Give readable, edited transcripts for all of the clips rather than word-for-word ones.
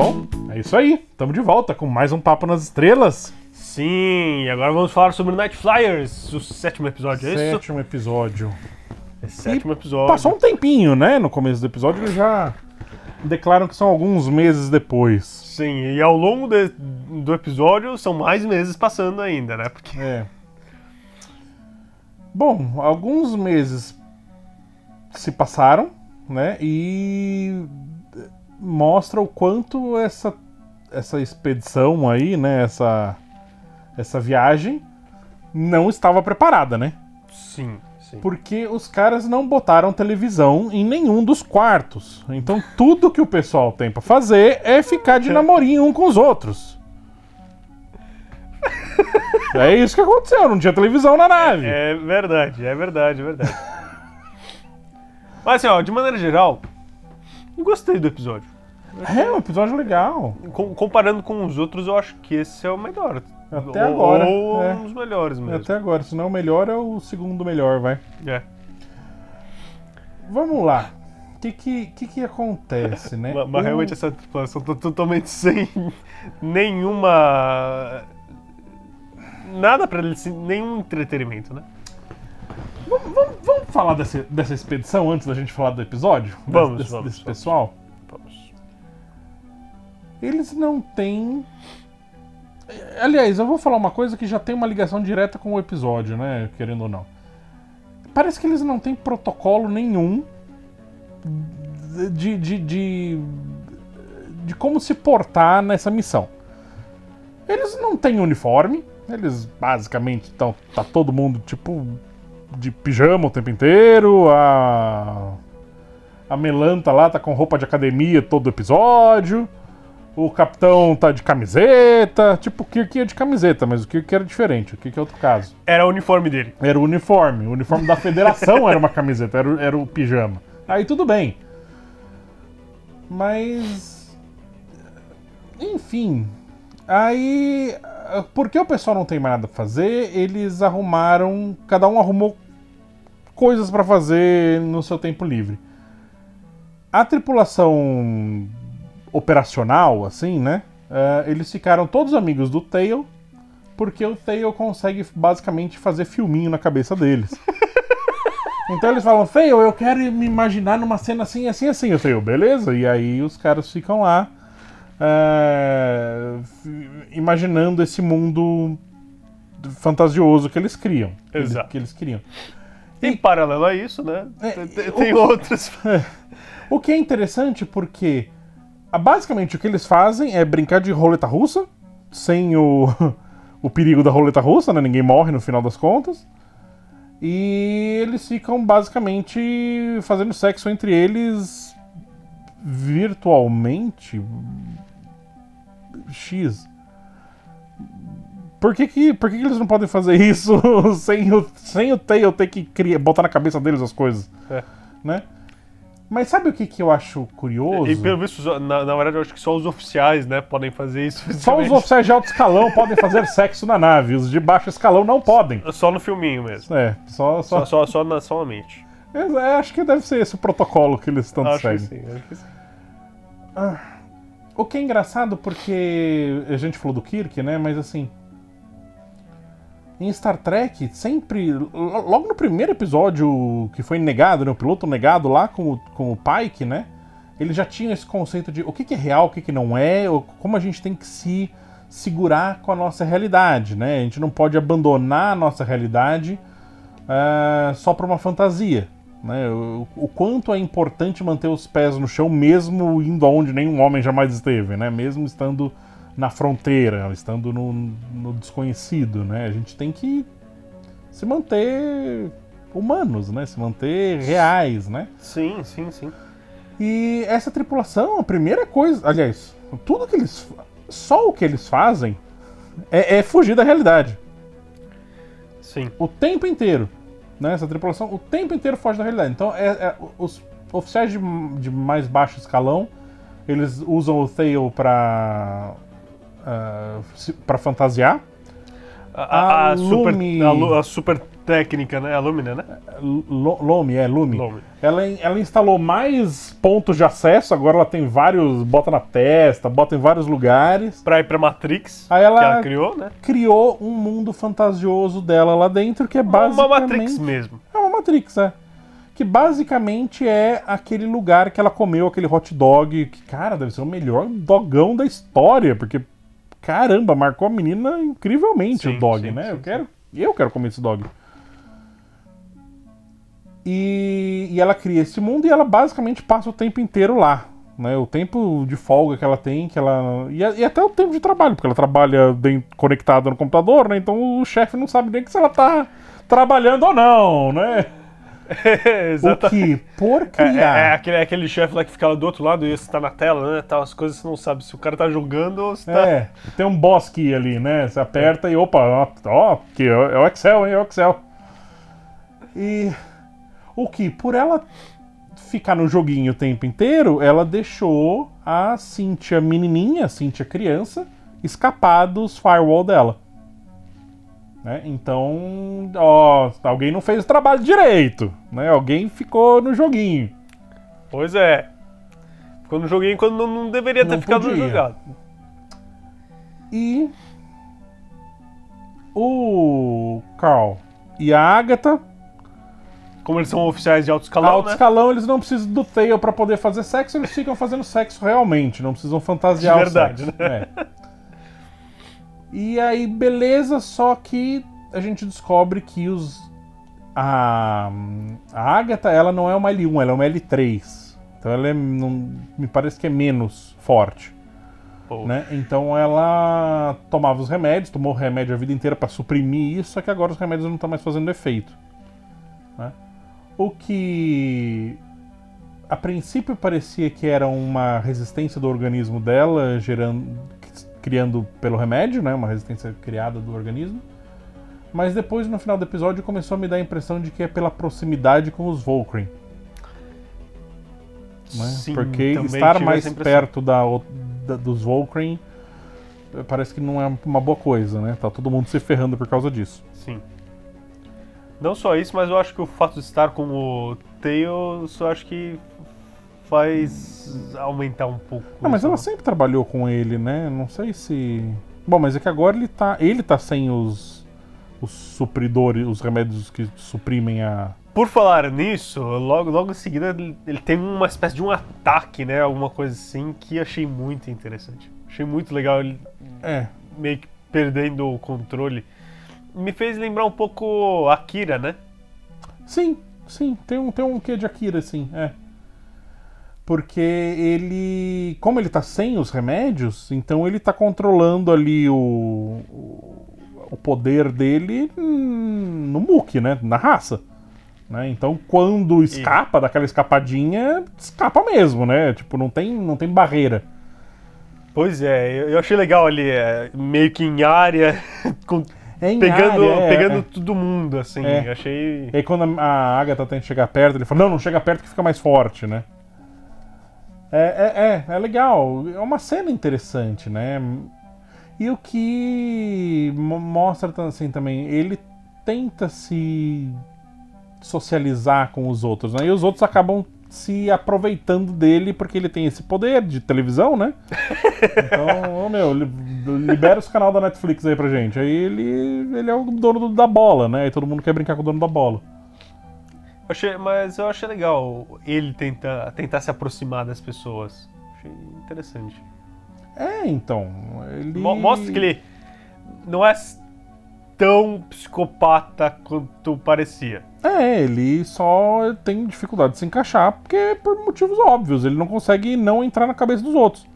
Bom, é isso aí. Estamos de volta com mais um Papo nas Estrelas. Sim, agora vamos falar sobre Night Flyers, o 7º episódio, é isso? 7º episódio. É 7º episódio. Passou um tempinho, né? No começo do episódio eles já declaram que são alguns meses depois. Sim, e ao longo do episódio são mais meses passando ainda, né? Porque... É. Bom, alguns meses se passaram, né? E mostra o quanto essa expedição aí, né? Essa viagem não estava preparada, né? Sim, sim. Porque os caras não botaram televisão em nenhum dos quartos. Então tudo que o pessoal tem pra fazer é ficar de namorinho um com os outros. É isso que aconteceu, não tinha televisão na nave. É verdade, é verdade, é verdade. Mas assim, ó, de maneira geral, eu gostei do episódio. É um episódio legal. Comparando com os outros, eu acho que esse é o melhor. Até agora. Ou É. um dos melhores mesmo. Até agora, se não é o melhor, é o segundo melhor, vai. É. Vamos lá. O que acontece, né? Mas realmente essa tripulação tá totalmente sem nenhuma... Nada pra eles, nenhum entretenimento, né? Vamos falar dessa expedição antes da gente falar do episódio? Vamos. Desse pessoal? Vamos. Eles não têm... Aliás, eu vou falar uma coisa que já tem uma ligação direta com o episódio, né? Querendo ou não. Parece que eles não têm protocolo nenhum de como se portar nessa missão. Eles não têm uniforme. Eles basicamente estão... Tá todo mundo, tipo, de pijama o tempo inteiro. A Melanta lá tá com roupa de academia todo episódio. O capitão tá de camiseta. Tipo, o Kirk ia de camiseta, mas o Kirk era diferente. O Kirk é outro caso. Era o uniforme dele. Era o uniforme. O uniforme da federação era uma camiseta, era o pijama. Aí tudo bem. Mas... Enfim... Aí, porque o pessoal não tem mais nada pra fazer, eles arrumaram... Cada um arrumou coisas pra fazer no seu tempo livre. A tripulação operacional, assim, né? Eles ficaram todos amigos do Tail, porque o Tail consegue basicamente fazer filminho na cabeça deles. Então eles falam, Tail, eu quero me imaginar numa cena assim, assim, assim. O Tail, beleza? E aí os caras ficam lá imaginando esse mundo fantasioso que eles criam. Exato. Que eles criam. Em paralelo a isso, né? Tem outros. O que é interessante porque basicamente o que eles fazem é brincar de roleta russa, sem o perigo da roleta russa, né? Ninguém morre no final das contas. E eles ficam basicamente fazendo sexo entre eles virtualmente. X. Por que eles não podem fazer isso sem o Tail ter que botar na cabeça deles as coisas? Né? Mas sabe o que eu acho curioso? E pelo visto, na verdade, eu acho que só os oficiais, né, podem fazer isso. Só os oficiais de alto escalão podem fazer sexo na nave. Os de baixo escalão não podem. Só no filminho mesmo. Só na mente. Acho que deve ser esse o protocolo que eles tanto seguem. Acho que sim. O que é engraçado porque a gente falou do Kirk, né? Mas assim, em Star Trek, sempre, logo no primeiro episódio que foi negado, né? O piloto negado lá com o Pike, né? Ele já tinha esse conceito de o que é real, o que não é, como a gente tem que se segurar com a nossa realidade, né? A gente não pode abandonar a nossa realidade só para uma fantasia. Né? O quanto é importante manter os pés no chão, mesmo indo aonde nenhum homem jamais esteve, né? Mesmo estando na fronteira, estando no desconhecido, né? A gente tem que se manter humanos, né? Se manter reais, né? Sim. E essa tripulação, a primeira coisa... Aliás, tudo que eles... Só o que eles fazem é fugir da realidade. Sim. O tempo inteiro. Né, essa tripulação o tempo inteiro foge da realidade. Então, os oficiais de mais baixo escalão, eles usam o Tail pra fantasiar. A super técnica, né? A Lumina, né? Lume. Lume. Ela instalou mais pontos de acesso, agora ela tem vários, bota na testa, bota em vários lugares. Pra ir pra Matrix, Aí ela que ela criou, né? criou um mundo fantasioso dela lá dentro, que é basicamente... Uma Matrix mesmo. É uma Matrix, é. Que basicamente é aquele lugar que ela comeu, aquele hot dog, que, cara, deve ser o melhor dogão da história, porque, caramba, marcou a menina incrivelmente Sim, o dog, sim, né? sim, Eu quero comer esse dog. E ela cria esse mundo e ela basicamente passa o tempo inteiro lá. Né? O tempo de folga que ela tem, e até o tempo de trabalho, porque ela trabalha conectada no computador, né? Então o chefe não sabe nem se ela tá trabalhando ou não, né? O que, por criar... aquele chefe lá que fica lá do outro lado e você tá na tela, né? Tal, as coisas você não sabe se o cara tá jogando ou se tá... tem um boss key ali, né? Você aperta e opa, ó, que é o Excel, hein? É o Excel. E... O que, por ela ficar no joguinho o tempo inteiro, ela deixou a Cynthia menininha, a Cynthia criança, escapar dos firewall dela. Né? Então, ó, alguém não fez o trabalho direito, né? Alguém ficou no joguinho. Pois é. Ficou no joguinho quando não deveria ter ficado no jogado. E o Carl e a Agatha, como eles são oficiais de alto escalão, alto escalão, eles não precisam do Tail pra poder fazer sexo, eles ficam fazendo sexo realmente, não precisam fantasiar de verdade, o sexo. Né? E aí, beleza, só que a gente descobre que a Agatha, ela não é uma L1, ela é uma L3. Então ela me parece que é menos forte. Né? Então ela tomava os remédios, tomou remédio a vida inteira pra suprimir isso, só que agora os remédios não estão mais fazendo efeito. Né? O que a princípio parecia que era uma resistência do organismo dela, criando pelo remédio, né? Uma resistência criada do organismo. Mas depois, no final do episódio, começou a me dar a impressão de que é pela proximidade com os Volcreen. Né? Sim, porque estar mais perto dos Volcreen parece que não é uma boa coisa, né? Tá todo mundo se ferrando por causa disso. Sim. Não só isso, mas eu acho que o fato de estar com o Tails, eu acho que faz aumentar um pouco. Ah, mas ela sempre trabalhou com ele, né? Não sei se... Bom, mas é que agora ele tá sem os supridores, os remédios que suprimem a... Por falar nisso, logo em seguida ele tem uma espécie de um ataque, né? Alguma coisa assim, que achei muito interessante. Achei muito legal ele meio que perdendo o controle. Me fez lembrar um pouco Akira, né? Sim, tem um quê de Akira, sim, Porque ele... Como ele tá sem os remédios, então ele tá controlando ali o poder dele no muque, né? Na raça. Né? Então quando escapa daquela escapadinha, escapa mesmo, né? Tipo, não tem barreira. Pois é, eu achei legal ali, meio que em área... pegando todo mundo, assim, achei... E aí quando a Agatha tenta chegar perto, ele fala, não chega perto que fica mais forte, né? É legal, é uma cena interessante, né? E o que mostra, assim, também, ele tenta se socializar com os outros, né? E os outros acabam se aproveitando dele porque ele tem esse poder de televisão, né? Então, libera os canal da Netflix aí pra gente. Aí ele é o dono da bola, né? E todo mundo quer brincar com o dono da bola. Mas eu achei legal ele tentar se aproximar das pessoas. Achei interessante. Então, ele... Mostra que ele não é tão psicopata quanto parecia. Ele só tem dificuldade de se encaixar, porque por motivos óbvios, ele não consegue não entrar na cabeça dos outros.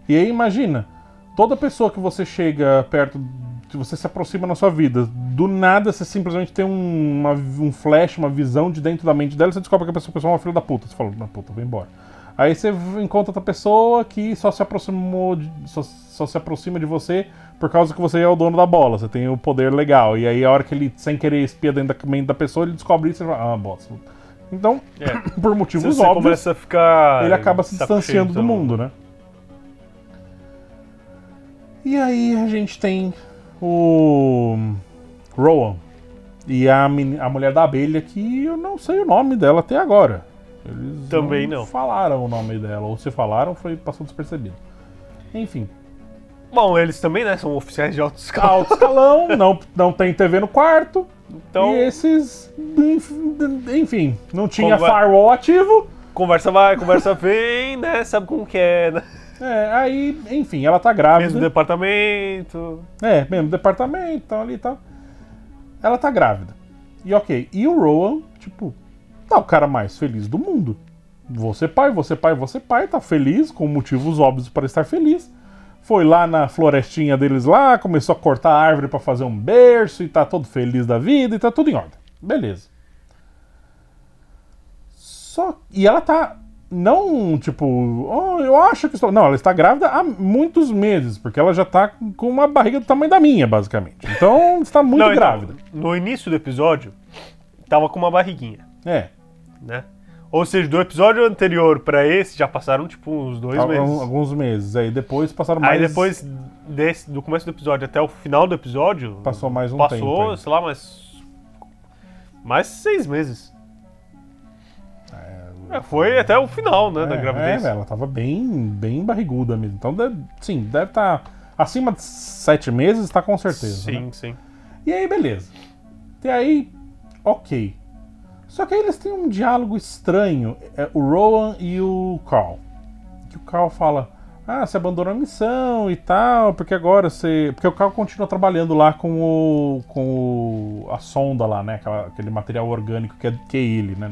E aí imagina, toda pessoa que você chega perto, que você se aproxima na sua vida, do nada você simplesmente tem um flash, uma visão de dentro da mente dela, e você descobre que a pessoa é uma filha da puta. Você fala, puta, vou embora. Aí você encontra outra pessoa que só se aproxima de você por causa que você é o dono da bola, você tem o poder legal. E aí a hora que ele, sem querer, espia dentro da mente da pessoa, ele descobre isso e fala, bosta. Então, por motivos óbvios, começa a ficar ele acaba se distanciando do mundo, né? E aí a gente tem o Rowan, E a mulher da abelha, que eu não sei o nome dela até agora. Eles também não falaram o nome dela, ou se falaram, passou despercebido. Enfim. Bom, eles também, né, são oficiais de alto escalão. Alto escalão, não tem TV no quarto. Então, e esses, enfim, não tinha firewall ativo. Conversa vai, conversa vem, né, sabe como que é, né? Aí, enfim, ela tá grávida. Mesmo departamento. Mesmo departamento, então ali e tal. Ela tá grávida. E ok, e o Rowan, tipo, tá o cara mais feliz do mundo. Você pai, tá feliz, com motivos óbvios para estar feliz. Foi lá na florestinha deles lá, começou a cortar a árvore para fazer um berço e tá todo feliz da vida e tá tudo em ordem. Beleza. E ela tá, não tipo, eu acho que estou... Não, ela está grávida há muitos meses, porque ela já tá com uma barriga do tamanho da minha, basicamente. Então, está muito grávida. Então, no início do episódio, tava com uma barriguinha. Né? Ou seja, do episódio anterior pra esse, já passaram, tipo, uns 2 meses. Alguns meses. Aí depois passaram mais... Aí depois do começo do episódio até o final do episódio... Passou mais um tempo. Passou, sei lá, mais 6 meses. Foi até o final, né, da gravidez. Ela tava bem barriguda mesmo. Então, sim, deve estar acima de 7 meses, tá com certeza. Sim, né? sim. E aí, beleza. E aí, ok. Só que aí eles têm um diálogo estranho, o Rowan e o Carl. Que o Carl fala, você abandonou a missão e tal, porque agora você... Porque o Carl continua trabalhando lá com a sonda lá, né, aquele material orgânico que é ele, né.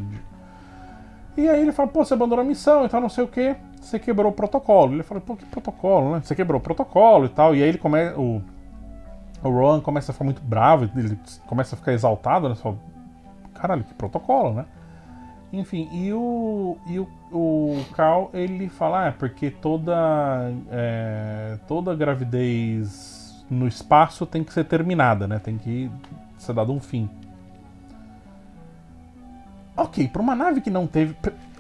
E aí ele fala, você abandonou a missão e tal, não sei o que, você quebrou o protocolo. Ele fala, que protocolo, né? Você quebrou o protocolo e tal. E aí ele o Rowan começa a ficar muito bravo, ele começa a ficar exaltado, né? Fala, caralho, que protocolo, né? Enfim, e o Carl, ele fala, porque toda gravidez no espaço tem que ser terminada, né? Tem que ser dado um fim. Ok, pra uma nave que não teve...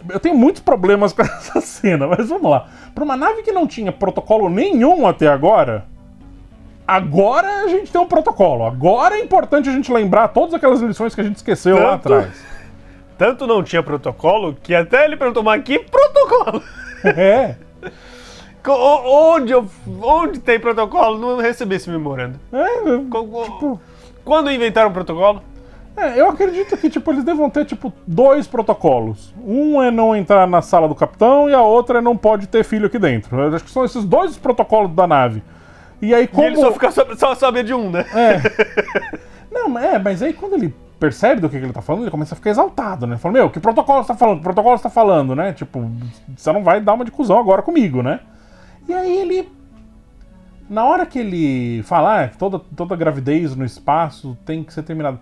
Eu tenho muitos problemas com essa cena, mas vamos lá. Pra uma nave que não tinha protocolo nenhum até agora a gente tem um protocolo. Agora é importante a gente lembrar todas aquelas lições que a gente esqueceu lá atrás. Tanto não tinha protocolo, que até ele perguntou, mas que protocolo? Onde tem protocolo? Não recebi esse memorando. Quando inventaram o protocolo? Eu acredito que, eles devam ter, 2 protocolos. Um é não entrar na sala do capitão e a outra é não pode ter filho aqui dentro. Eu acho que são esses 2 protocolos da nave. E aí, como... E ele só sabia de um, né? Não, mas aí quando ele percebe do que ele tá falando, ele começa a ficar exaltado, né? Fala, que protocolo você tá falando? Que protocolo você tá falando, né? Você não vai dar uma de cuzão agora comigo, né? E aí ele... Na hora que ele fala, que toda gravidez no espaço tem que ser terminada...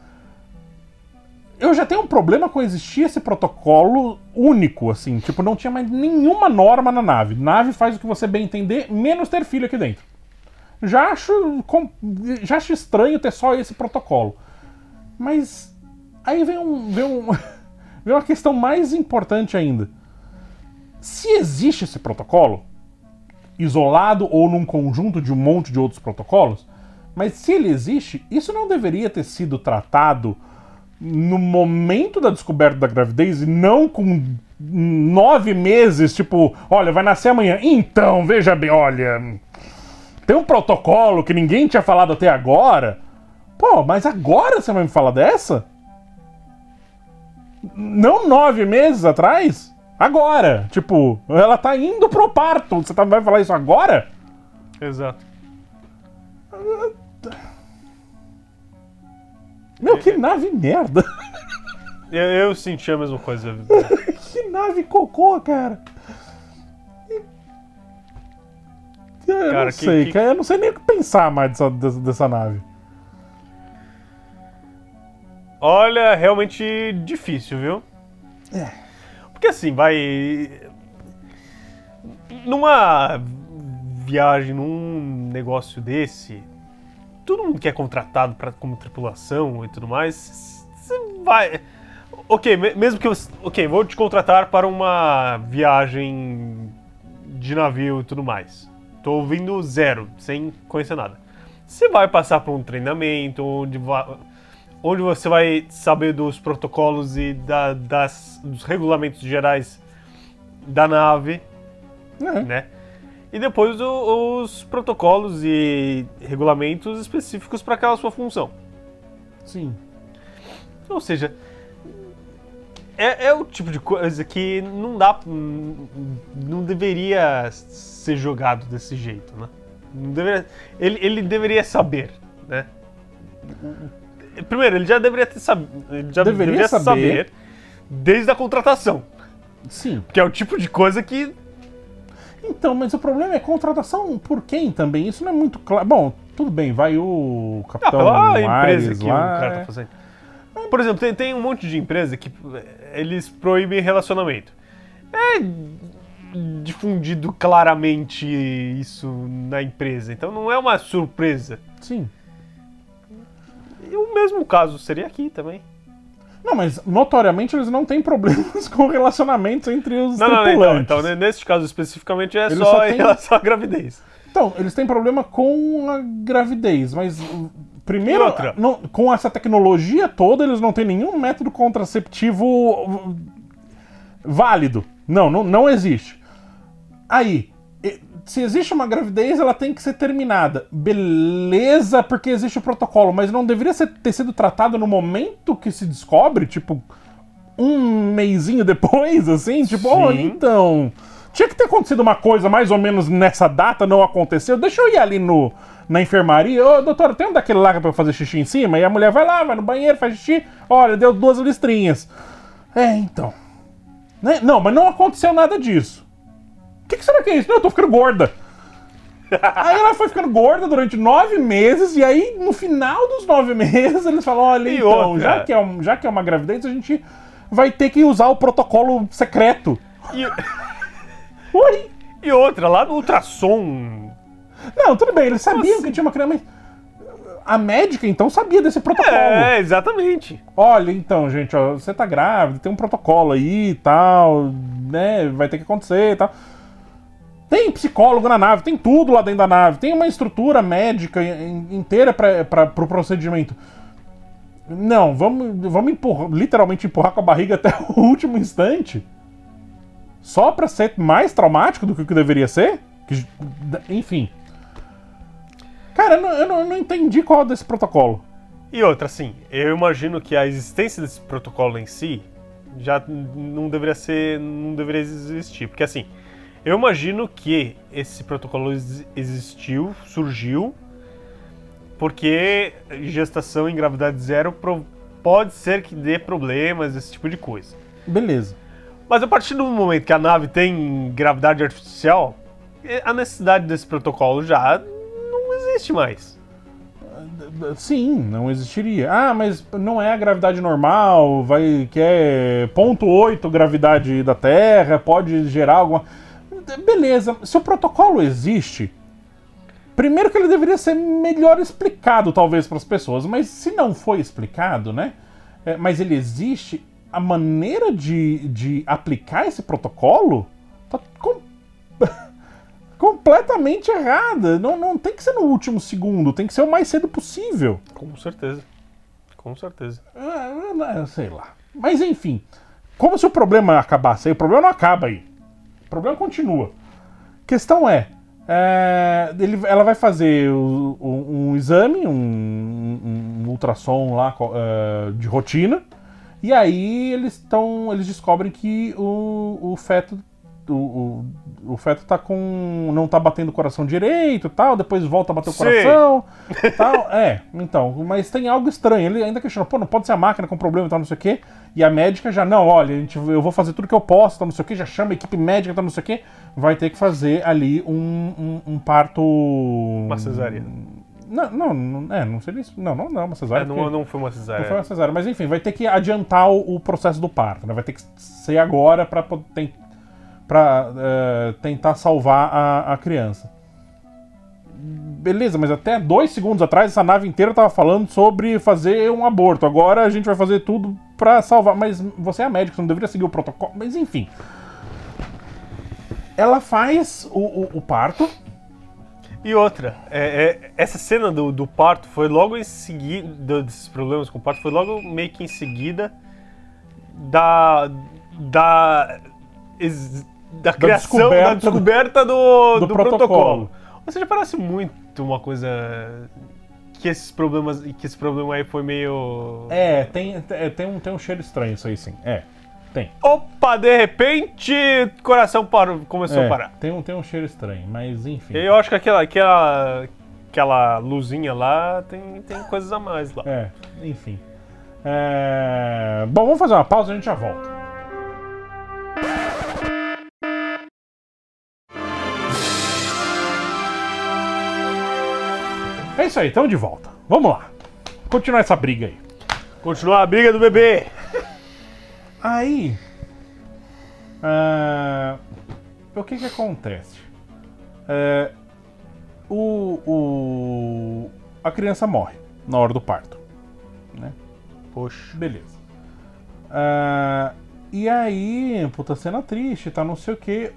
Eu já tenho um problema com existir esse protocolo único, assim. Não tinha mais nenhuma norma na nave. Nave faz o que você bem entender, menos ter filho aqui dentro. Já acho estranho ter só esse protocolo. Mas aí vem uma questão mais importante ainda. Se existe esse protocolo, isolado ou num conjunto de um monte de outros protocolos, mas se ele existe, isso não deveria ter sido tratado no momento da descoberta da gravidez e não com 9 meses, olha, vai nascer amanhã. Então, veja bem, olha, tem um protocolo que ninguém tinha falado até agora. Pô, mas agora você vai me falar dessa? Não 9 meses atrás? Agora. Ela tá indo pro parto. Você vai falar isso agora? Exato. Que nave merda! Eu senti a mesma coisa. Que nave cocô, cara! Eu não sei, cara. Eu não sei nem o que pensar mais dessa nave. Olha, realmente difícil, viu? Porque assim, numa viagem, num negócio desse... Todo mundo que é contratado como tripulação e tudo mais, você vai... mesmo que eu... vou te contratar para uma viagem de navio e tudo mais. Tô vindo zero, sem conhecer nada. Você vai passar por um treinamento, onde onde você vai saber dos protocolos e dos regulamentos gerais da nave, né? E depois os protocolos e regulamentos específicos para aquela sua função. Sim. Ou seja, é o tipo de coisa que não deveria ser jogado desse jeito, né? Não deveria, ele deveria saber, né? Primeiro, ele já deveria ter deveria saber desde a contratação. Sim. Que é o tipo de coisa que... Então, mas o problema é contratação por quem também? Isso não é muito claro. Bom, tudo bem, vai o Capitão pela empresa Aires que lá, o cara tá fazendo. Por exemplo, tem um monte de empresa que eles proíbem relacionamento. É difundido claramente isso na empresa, então não é uma surpresa. Sim. E o mesmo caso seria aqui também. Não, mas notoriamente eles não têm problemas com relacionamentos entre os tripulantes. Não, então nesse caso especificamente é só em relação à gravidez. Então, eles têm problema com a gravidez, mas primeiro, com essa tecnologia toda, eles não têm nenhum método contraceptivo válido. Não existe. Aí, se existe uma gravidez, ela tem que ser terminada. Beleza, porque existe o protocolo, mas não deveria ter sido tratado no momento que se descobre, tipo, um mesinho depois, assim? Tipo, então... Tinha que ter acontecido uma coisa mais ou menos nessa data, não aconteceu. Deixa eu ir ali na enfermaria. Ô, doutora, tem um daquele lá pra eu fazer xixi em cima? E a mulher vai lá, vai no banheiro, faz xixi. Olha, deu 2 listrinhas. Então. Né? Não, mas não aconteceu nada disso. O que será que é isso? Não, eu tô ficando gorda. Aí ela foi ficando gorda durante 9 meses. E aí, no final dos 9 meses, eles falam, olha, e então, outra? já que é uma gravidez, a gente vai ter que usar o protocolo secreto. Oi? E outra, lá no ultrassom... Não, tudo bem, eles sabiam que tinha uma criança, mas a médica, então, sabia desse protocolo. É, exatamente. Olha, então, gente, ó, você tá grávida, tem um protocolo aí e tal, né, vai ter que acontecer e tal. Tem psicólogo na nave, tem tudo lá dentro da nave, tem uma estrutura médica inteira pro procedimento. Não, vamos literalmente empurrar com a barriga até o último instante. Só pra ser mais traumático do que o que deveria ser? Enfim. Cara, eu não entendi qual é desse protocolo. E outra, assim, eu imagino que a existência desse protocolo em si já não deveria existir. Porque, assim, eu imagino que esse protocolo surgiu porque gestação em gravidade zero pode ser que dê problemas, esse tipo de coisa. Beleza. Mas a partir do momento que a nave tem gravidade artificial, a necessidade desse protocolo já não existe mais. Sim, não existiria. Ah, mas não é a gravidade normal, que é 0,8 gravidade da Terra, pode gerar alguma... Beleza, se o protocolo existe, primeiro que ele deveria ser melhor explicado, talvez, para as pessoas, mas se não foi explicado, né? Mas ele existe... A maneira de aplicar esse protocolo tá completamente errada. Não tem que ser no último segundo, tem que ser o mais cedo possível. Com certeza. Com certeza. Sei lá. Mas enfim, como se o problema acabasse aí, o problema não acaba aí. O problema continua. A questão ela vai fazer um exame, um ultrassom lá de rotina. E aí eles descobrem que o feto tá não tá batendo o coração direito e tal, depois volta a bater o coração e tal. Então, mas tem algo estranho. Ele ainda questiona, não pode ser a máquina com problema e tal, não sei o quê. E a médica já, não, olha, eu vou fazer tudo que eu posso, tal, não sei o quê, já chama a equipe médica, tal, não sei o quê. Vai ter que fazer ali um parto... Uma cesárea. Não seria isso. Não é uma cesárea. Não foi uma cesárea. Não foi uma cesárea, mas enfim, vai ter que adiantar o processo do parto, né? Vai ter que ser agora pra tentar salvar a criança. Beleza, mas até 2 segundos atrás essa nave inteira tava falando sobre fazer um aborto. Agora a gente vai fazer tudo pra salvar. Mas você é médico, você não deveria seguir o protocolo. Mas enfim. Ela faz o parto. E outra, essa cena do parto foi logo em seguida, desses problemas com o parto, foi logo meio que em seguida da criação, da descoberta do protocolo. Ou seja, parece muito uma coisa que esse problema aí foi meio... Tem um cheiro estranho isso aí, sim. Tem. Opa, de repente, o coração começou a parar. Tem um cheiro estranho, mas enfim. Eu acho que aquela luzinha lá tem coisas a mais lá. Enfim. Bom, vamos fazer uma pausa e a gente já volta. É isso aí, estamos de volta. Vamos lá. Continuar essa briga aí. Continuar a briga do bebê. Aí, o que acontece? A criança morre na hora do parto, né? Poxa. Beleza. E aí, puta cena triste, tá, não sei o que.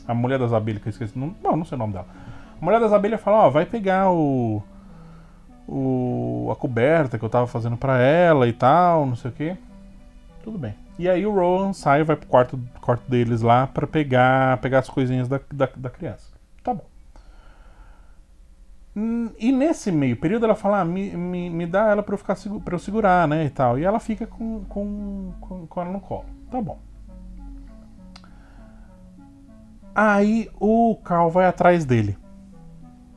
A mulher das abelhas, que eu esqueci, não sei o nome dela. A mulher das abelhas fala, vai pegar a coberta que eu tava fazendo pra ela e tal, não sei o que. Tudo bem. E aí o Rowan vai pro quarto deles lá pra pegar as coisinhas da criança. Tá bom. E nesse meio período ela fala, me dá ela pra eu segurar, né, e tal. E ela fica com ela no colo. Tá bom. Aí o Carl vai atrás dele,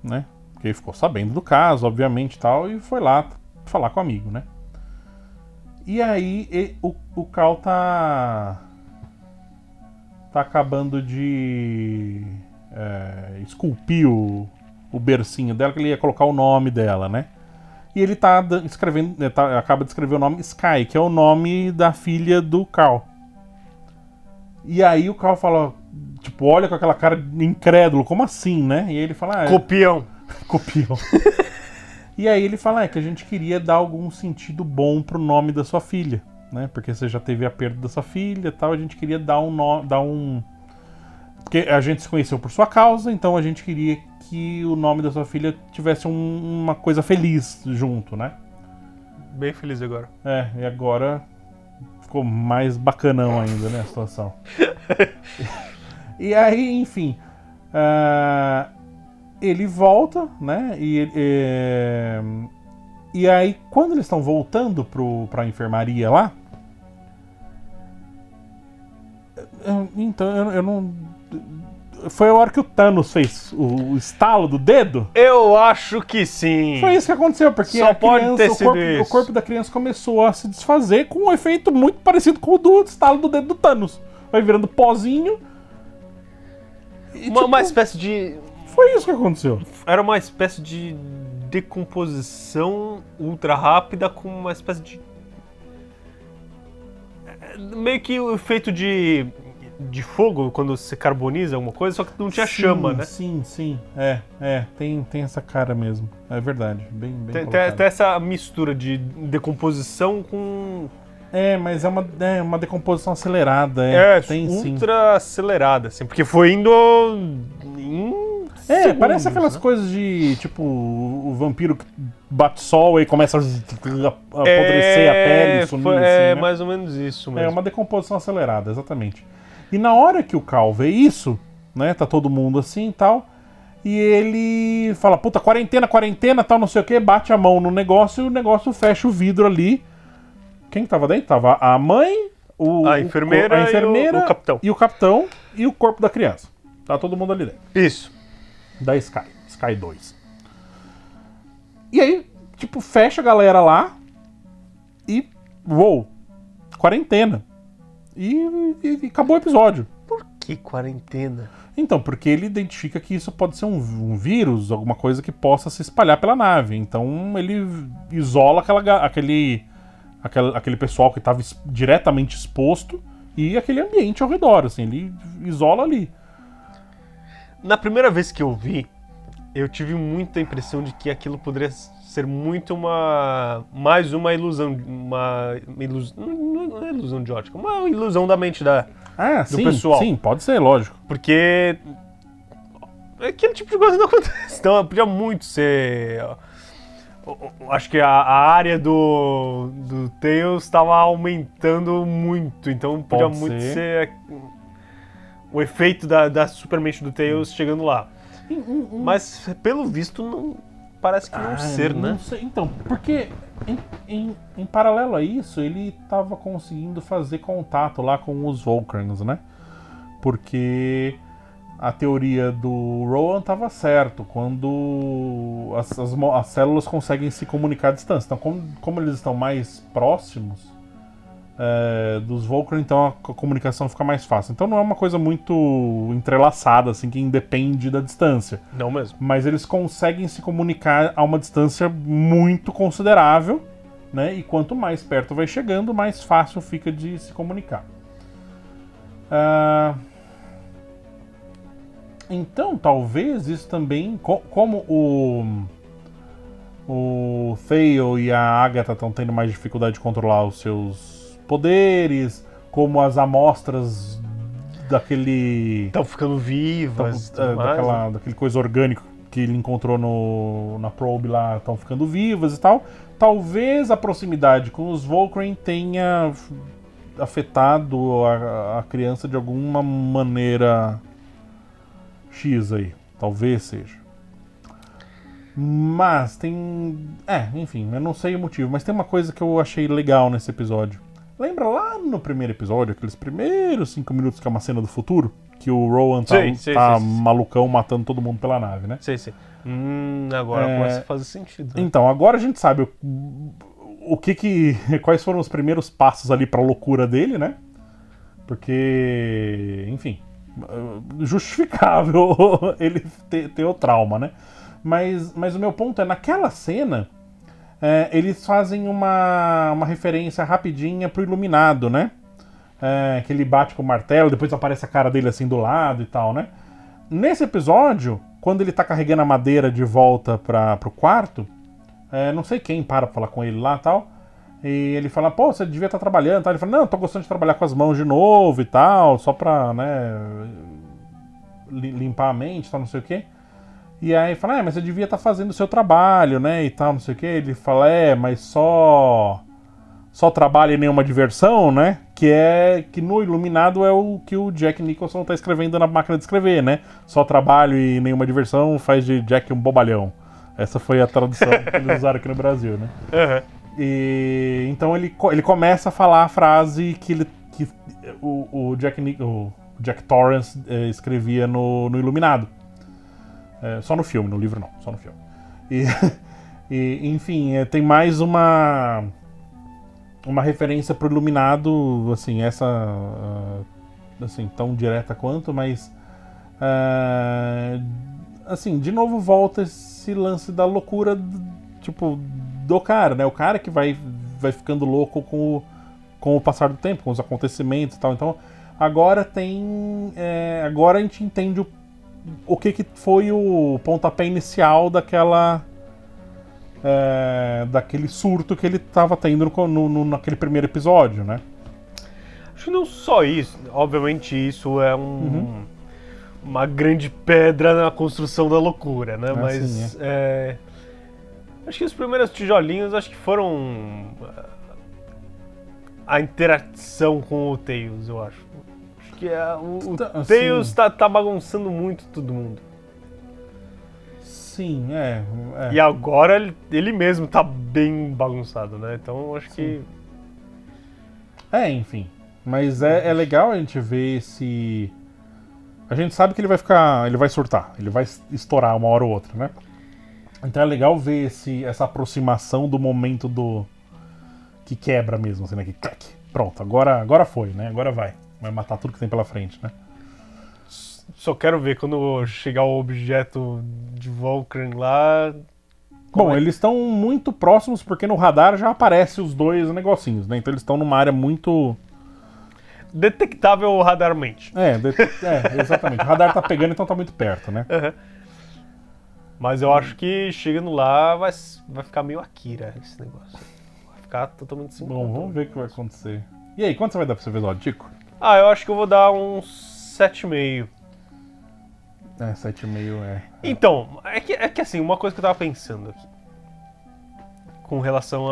né? Porque ele ficou sabendo do caso, obviamente, e tal, e foi lá falar com o amigo, né? E aí o Carl tá acabando de esculpir o bercinho dela, que ele ia colocar o nome dela, né? E ele tá escrevendo, acaba de escrever o nome Sky, que é o nome da filha do Carl. E aí o Carl fala, tipo, olha com aquela cara incrédulo, como assim, né? E ele fala... Copião. E aí ele fala, que a gente queria dar algum sentido bom pro nome da sua filha, né? Porque você já teve a perda da sua filha e tal, a gente queria dar um... Porque a gente se conheceu por sua causa, então a gente queria que o nome da sua filha tivesse uma coisa feliz junto, né? Bem feliz agora. E agora ficou mais bacanão ainda, né, a situação. E aí, enfim... ele volta, né? E aí, quando eles estão voltando pra enfermaria lá... Então, eu não... Foi a hora que o Thanos fez o estalo do dedo? Eu acho que sim. Foi isso que aconteceu, porque Só pode ter sido o corpo da criança começou a se desfazer com um efeito muito parecido com o do estalo do dedo do Thanos. Vai virando pozinho. E, uma espécie de... Foi isso que aconteceu. Era uma espécie de decomposição ultra rápida com uma espécie de... Meio que o efeito de fogo quando se carboniza alguma coisa, só que não tinha chama, né? Sim. Tem essa cara mesmo. É verdade. Bem tem essa mistura de decomposição com... mas é uma decomposição acelerada. Tem ultra acelerada, assim, porque foi indo segundos, parece aquelas coisas de, tipo, o vampiro que bate sol e começa a apodrecer a pele, sumir, assim, né? Mais ou menos isso mesmo. É uma decomposição acelerada, exatamente. E na hora que o Carl vê isso, né, tá todo mundo assim e tal, e ele fala, puta, quarentena, tal, não sei o que, bate a mão no negócio e o negócio fecha o vidro ali. Quem tava dentro? Tava a mãe, a enfermeira e o capitão. E o capitão e o corpo da criança. Tá todo mundo ali dentro. Isso. Da Sky 2. E aí, tipo, fecha a galera lá e... quarentena. E acabou o episódio. Por que quarentena? Então, porque ele identifica que isso pode ser um vírus, alguma coisa que possa se espalhar pela nave. Então ele isola aquele pessoal que estava diretamente exposto e aquele ambiente ao redor, assim, ele isola ali. Na primeira vez que eu vi, eu tive muita impressão de que aquilo poderia ser muito mais uma ilusão, não é ilusão de ótica, uma ilusão da mente do pessoal. Sim, pode ser, lógico. Porque aquele tipo de coisa não acontece. Então podia muito ser... Acho que a área do Tails estava aumentando muito, então podia muito ser o efeito da Supermente do Tails chegando lá. Mas, pelo visto, não parece que não ser, né? Não sei. Então, porque em paralelo a isso, ele estava conseguindo fazer contato lá com os Volcrans, né? Porque a teoria do Rowan estava certo, quando as células conseguem se comunicar à distância. Então, como eles estão mais próximos dos Volcran, então a comunicação fica mais fácil. Então não é uma coisa muito entrelaçada, assim, que independe da distância. Não mesmo. Mas eles conseguem se comunicar a uma distância muito considerável, né? E quanto mais perto vai chegando, mais fácil fica de se comunicar. Então, talvez isso também, como o Theo e a Agatha estão tendo mais dificuldade de controlar os seus poderes, como as amostras daquele... Estão ficando vivas, daquele coisa orgânica que ele encontrou na probe lá, estão ficando vivas e tal. Talvez a proximidade com os Volcran tenha afetado a criança de alguma maneira X aí. Talvez seja. Mas tem... enfim, eu não sei o motivo, mas tem uma coisa que eu achei legal nesse episódio. Lembra lá no primeiro episódio, aqueles primeiros 5 minutos que é uma cena do futuro? Que o Rowan tá malucão matando todo mundo pela nave, né? Sim. Agora começa a fazer sentido. Né? Então, agora a gente sabe quais foram os primeiros passos ali pra loucura dele, né? Porque, enfim, justificável ele ter o trauma, né? Mas o meu ponto é, naquela cena, eles fazem uma referência rapidinha pro Iluminado, né? Que ele bate com o martelo, depois aparece a cara dele assim do lado e tal, né? Nesse episódio, quando ele tá carregando a madeira de volta pro quarto, não sei quem para falar com ele lá e tal, e ele fala, pô, você devia estar trabalhando, tal. Ele fala, não, eu tô gostando de trabalhar com as mãos de novo e tal, só pra, né, limpar a mente e tal, não sei o quê. E aí fala, mas você devia estar fazendo o seu trabalho, né, e tal, não sei o quê. Ele fala, mas só trabalho e nenhuma diversão, né, que no Iluminado é o que o Jack Nicholson tá escrevendo na máquina de escrever, né, só trabalho e nenhuma diversão faz de Jack um bobalhão. Essa foi a tradução que eles usaram aqui no Brasil, né. E então ele começa a falar a frase que o Jack Torrance escrevia no Iluminado. Só no filme, no livro não, só no filme. Enfim, tem mais uma referência pro Iluminado, assim, essa assim, tão direta quanto, mas assim, de novo volta esse lance da loucura, tipo, do cara, né? O cara que vai ficando louco com o passar do tempo, com os acontecimentos e tal. Então, agora agora a gente entende o que foi o pontapé inicial daquele surto que ele estava tendo naquele primeiro episódio, né? Acho que não só isso. Obviamente isso é uma grande pedra na construção da loucura, né? Mas sim, acho que os primeiros tijolinhos acho que foram a interação com o Tails, eu acho. Acho que o Tails tá bagunçando muito todo mundo. Sim, E agora ele mesmo tá bem bagunçado, né? Então acho que... enfim. Mas é legal a gente ver esse... A gente sabe que ele vai surtar, ele vai estourar uma hora ou outra, né? Então é legal ver essa aproximação do momento que quebra mesmo, assim, né? Que pronto, agora foi, né? Agora vai matar tudo que tem pela frente, né? Só quero ver quando chegar o objeto de Volcran lá... Bom, eles estão muito próximos porque no radar já aparecem os dois negocinhos, né? Então eles estão numa área muito... detectável radarmente. Exatamente. O radar tá pegando, então tá muito perto, né? Mas eu acho que chegando lá vai ficar meio Akira esse negócio. Vai ficar totalmente sem controle. Bom, vamos ver o que vai acontecer. E aí, quanto você vai dar pra esse episódio, Tico? Eu acho que eu vou dar uns 7,5. É, 7,5 é. Então, é que assim, uma coisa que eu tava pensando aqui. Com relação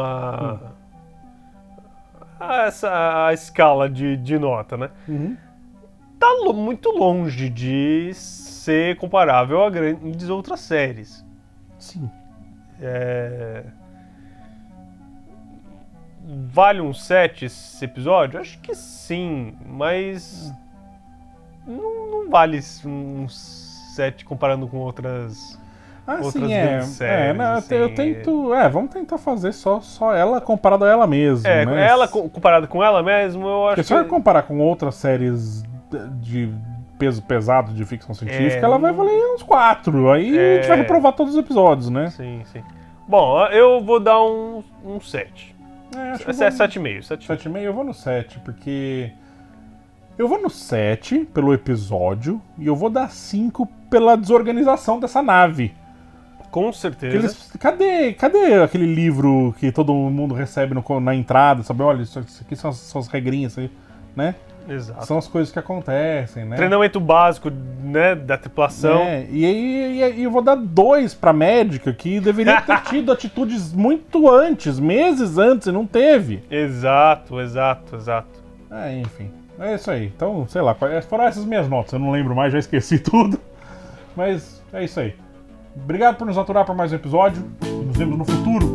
a escala de nota, né? Uhum. Tá muito longe de ser comparável a grandes outras séries. Sim. Vale um 7 esse episódio? Acho que sim, mas não vale um 7 comparando com outras Sim, grandes séries. Não, assim. eu tento. Vamos tentar fazer só ela comparada a ela mesma. Né? Ela comparada com ela mesmo, eu acho Porque se eu comparar com outras séries de peso pesado de ficção científica, ela vai valer uns 4. Aí a gente vai reprovar todos os episódios, né? Sim. Bom, eu vou dar um 7. Acho que 7,5. 7,5 eu vou no 7, porque... Eu vou no 7 pelo episódio e eu vou dar 5 pela desorganização dessa nave. Com certeza. Cadê aquele livro que todo mundo recebe na entrada, sabe? Olha, isso aqui são as regrinhas, né? Exato. São as coisas que acontecem, né? Treinamento básico, né, da tripulação. E aí eu vou dar 2 pra médica, que deveria ter tido atitudes muito antes, meses antes, e não teve. Exato. Enfim. É isso aí. Então, sei lá, foram essas minhas notas. Eu não lembro mais, já esqueci tudo. Mas é isso aí. Obrigado por nos aturar para mais um episódio. Nos vemos no futuro.